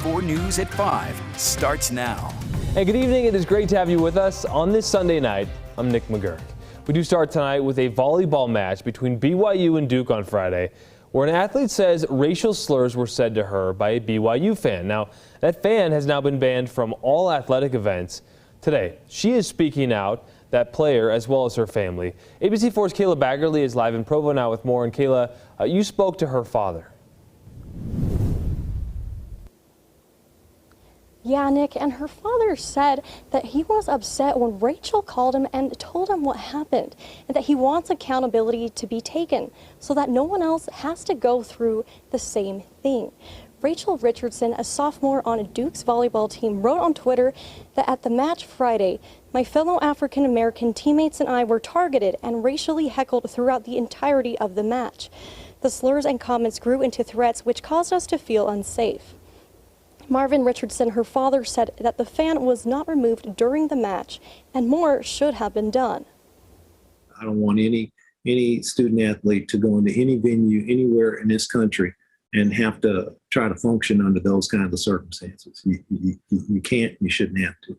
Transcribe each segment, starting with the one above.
ABC4 News at 5 starts now. Hey, good evening. It is great to have you with us on this Sunday night. I'm Nick McGurk. We do start tonight with a volleyball match between BYU and Duke on Friday, where an athlete says racial slurs were said to her by a BYU fan. Now, that fan has now been banned from all athletic events. Today, she is speaking out, that player as well as her family. ABC4's Kayla Baggerly is live in Provo now with more. And Kayla, you spoke to her father. Yeah, Nick, and her father said that he was upset when Rachel called him and told him what happened, and that he wants accountability to be taken so that no one else has to go through the same thing. Rachel Richardson, a sophomore on Duke's volleyball team, wrote on Twitter that at the match Friday, my fellow African-American teammates and I were targeted and racially heckled throughout the entirety of the match. The slurs and comments grew into threats, which caused us to feel unsafe. Marvin Richardson, her father, said that the fan was not removed during the match and more should have been done. I don't want any student athlete to go into any venue anywhere in this country and have to try to function under those kinds of circumstances. You can't, you shouldn't have to.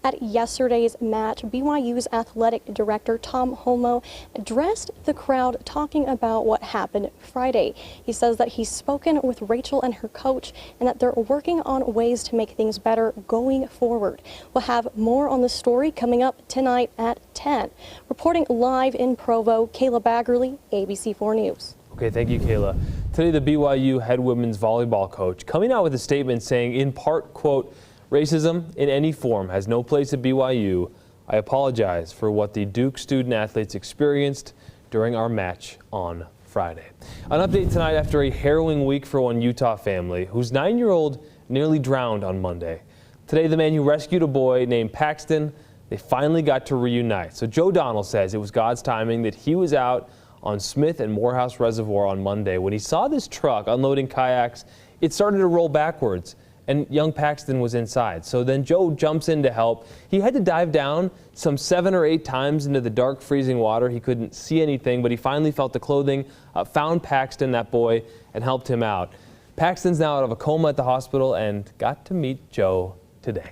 At yesterday's match, BYU's athletic director, Tom Holmoe, addressed the crowd talking about what happened Friday. He says that he's spoken with Rachel and her coach and that they're working on ways to make things better going forward. We'll have more on the story coming up tonight at 10. Reporting live in Provo, Kayla Baggerly, ABC4 News. Okay, thank you, Kayla. Today, the BYU head women's volleyball coach coming out with a statement saying, in part, quote, "Racism in any form has no place at BYU. I apologize for what the Duke student athletes experienced during our match on Friday." An update tonight after a harrowing week for one Utah family whose 9-year-old nearly drowned on Monday. Today, the man who rescued a boy named Paxton, they finally got to reunite. So Joe Donnell says it was God's timing that he was out on Smith and Morehouse Reservoir on Monday. When he saw this truck unloading kayaks, it started to roll backwards, and young Paxton was inside. So then Joe jumps in to help. He had to dive down some 7 or 8 times into the dark, freezing water. He couldn't see anything, but he finally felt the clothing, found Paxton, that boy, and helped him out. Paxton's now out of a coma at the hospital and got to meet Joe today.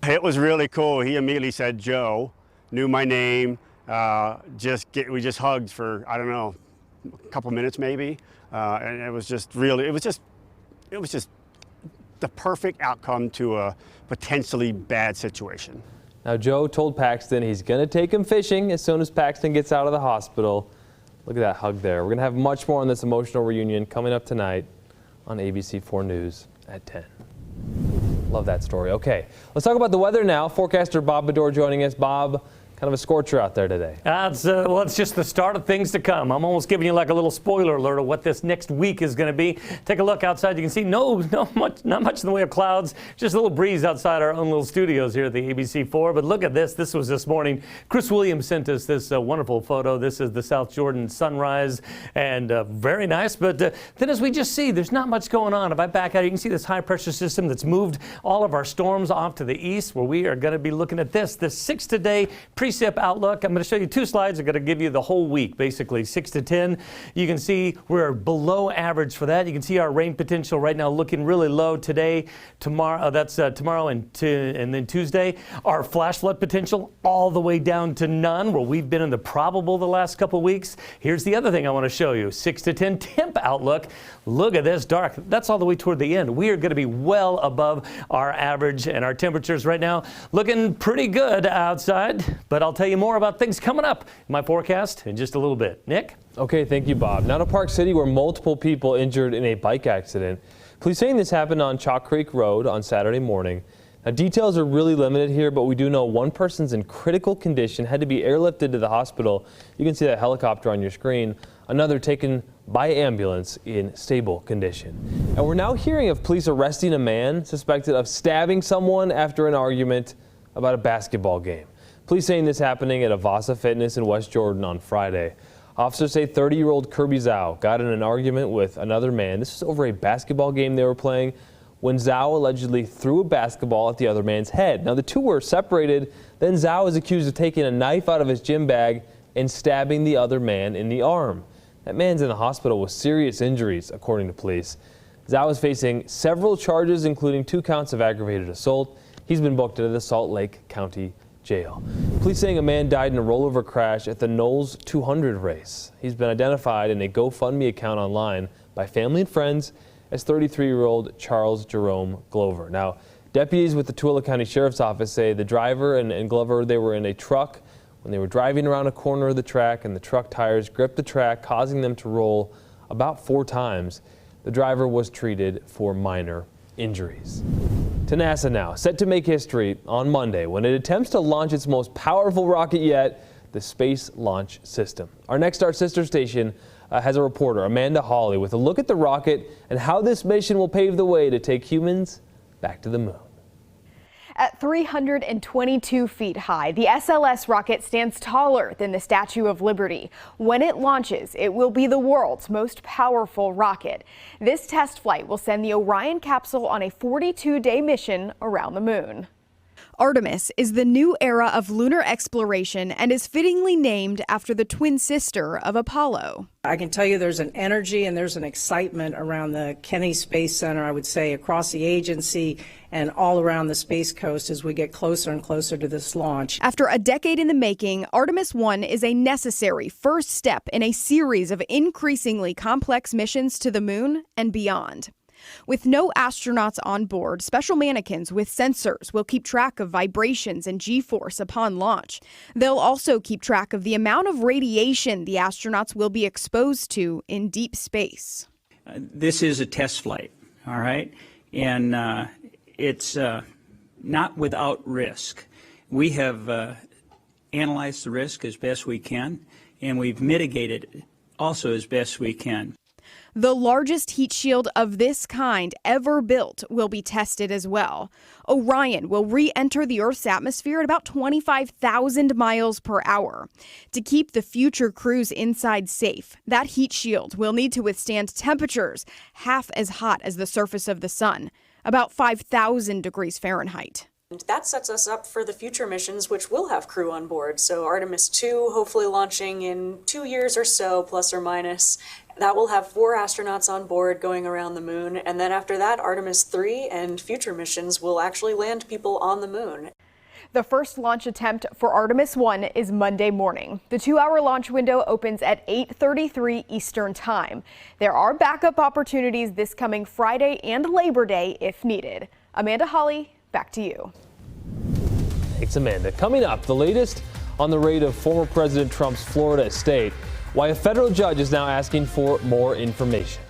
It was really cool. He immediately said Joe, knew my name. We just hugged for, I don't know, a couple minutes maybe. And it was just the perfect outcome to a potentially bad situation. Now, Joe told Paxton he's going to take him fishing as soon as Paxton gets out of the hospital. Look at that hug there. We're going to have much more on this emotional reunion coming up tonight on ABC4 News at 10. Love that story. Okay, let's talk about the weather now. Forecaster Bob Bedore joining us. Bob, kind of a scorcher out there today. Well, it's just the start of things to come. I'm almost giving you like a little spoiler alert of what this next week is going to be. Take a look outside. You can see not much in the way of clouds. Just a little breeze outside our own little studios here at the ABC4. But look at this. This was this morning. Chris Williams sent us this wonderful photo. This is the South Jordan sunrise, and very nice. But then, as we just see, there's not much going on. If I back out, you can see this high pressure system that's moved all of our storms off to the east, where we are going to be looking at this 6 today precip outlook. I'm going to show you 2 slides. I'm going to give you the whole week, basically 6 to 10. You can see we're below average for that. You can see our rain potential right now looking really low today, tomorrow. That's tomorrow and then Tuesday. Our flash flood potential all the way down to none, where we've been in the probable the last couple weeks. Here's the other thing I want to show you: 6 to 10 temp outlook. Look at this dark. That's all the way toward the end. We are going to be well above our average, and our temperatures right now looking pretty good outside. But I'll tell you more about things coming up in my forecast in just a little bit. Nick? Okay, thank you, Bob. Now to Park City, where multiple people injured in a bike accident. Police saying this happened on Chalk Creek Road on Saturday morning. Now, details are really limited here, but we do know one person's in critical condition, had to be airlifted to the hospital. You can see that helicopter on your screen. Another taken by ambulance in stable condition. And we're now hearing of police arresting a man suspected of stabbing someone after an argument about a basketball game. Police saying this happening at Avasa Fitness in West Jordan on Friday. Officers say 30-year-old Kirby Zhao got in an argument with another man. This was over a basketball game they were playing when Zhao allegedly threw a basketball at the other man's head. Now, the two were separated. Then Zhao is accused of taking a knife out of his gym bag and stabbing the other man in the arm. That man's in the hospital with serious injuries, according to police. Zhao is facing several charges, including 2 counts of aggravated assault. He's been booked into the Salt Lake County Jail. Police saying a man died in a rollover crash at the Knowles 200 race. He's been identified in a GoFundMe account online by family and friends as 33-year-old Charles Jerome Glover. Now, deputies with the Tooele County Sheriff's Office say the driver and Glover, they were in a truck when they were driving around a corner of the track, and the truck tires gripped the track, causing them to roll about 4 times. The driver was treated for minor injuries. To NASA now, set to make history on Monday when it attempts to launch its most powerful rocket yet, the Space Launch System. Our next Start sister station has a reporter, Amanda Hawley, with a look at the rocket and how this mission will pave the way to take humans back to the moon. At 322 feet high, the SLS rocket stands taller than the Statue of Liberty. When it launches, it will be the world's most powerful rocket. This test flight will send the Orion capsule on a 42-day mission around the moon. Artemis is the new era of lunar exploration and is fittingly named after the twin sister of Apollo. I can tell you there's an energy and there's an excitement around the Kennedy Space Center, I would say, across the agency and all around the Space Coast as we get closer and closer to this launch. After a decade in the making, Artemis 1 is a necessary first step in a series of increasingly complex missions to the moon and beyond. With no astronauts on board, special mannequins with sensors will keep track of vibrations and G-force upon launch. They'll also keep track of the amount of radiation the astronauts will be exposed to in deep space. This is a test flight, all right? And it's not without risk. We have analyzed the risk as best we can, and we've mitigated it also as best we can. The largest heat shield of this kind ever built will be tested as well. Orion will re-enter the Earth's atmosphere at about 25,000 miles per hour. To keep the future crews inside safe, that heat shield will need to withstand temperatures half as hot as the surface of the sun, about 5,000 degrees Fahrenheit. That sets us up for the future missions, which will have crew on board. So Artemis 2, hopefully launching in 2 years or so, plus or minus. That will have 4 astronauts on board going around the moon. And then after that, Artemis 3 and future missions will actually land people on the moon. The first launch attempt for Artemis 1 is Monday morning. The 2-hour launch window opens at 8:33 Eastern Time. There are backup opportunities this coming Friday and Labor Day if needed. Amanda Hawley, back to you. Thanks, Amanda. Coming up, the latest on the raid of former President Trump's Florida estate, why a federal judge is now asking for more information.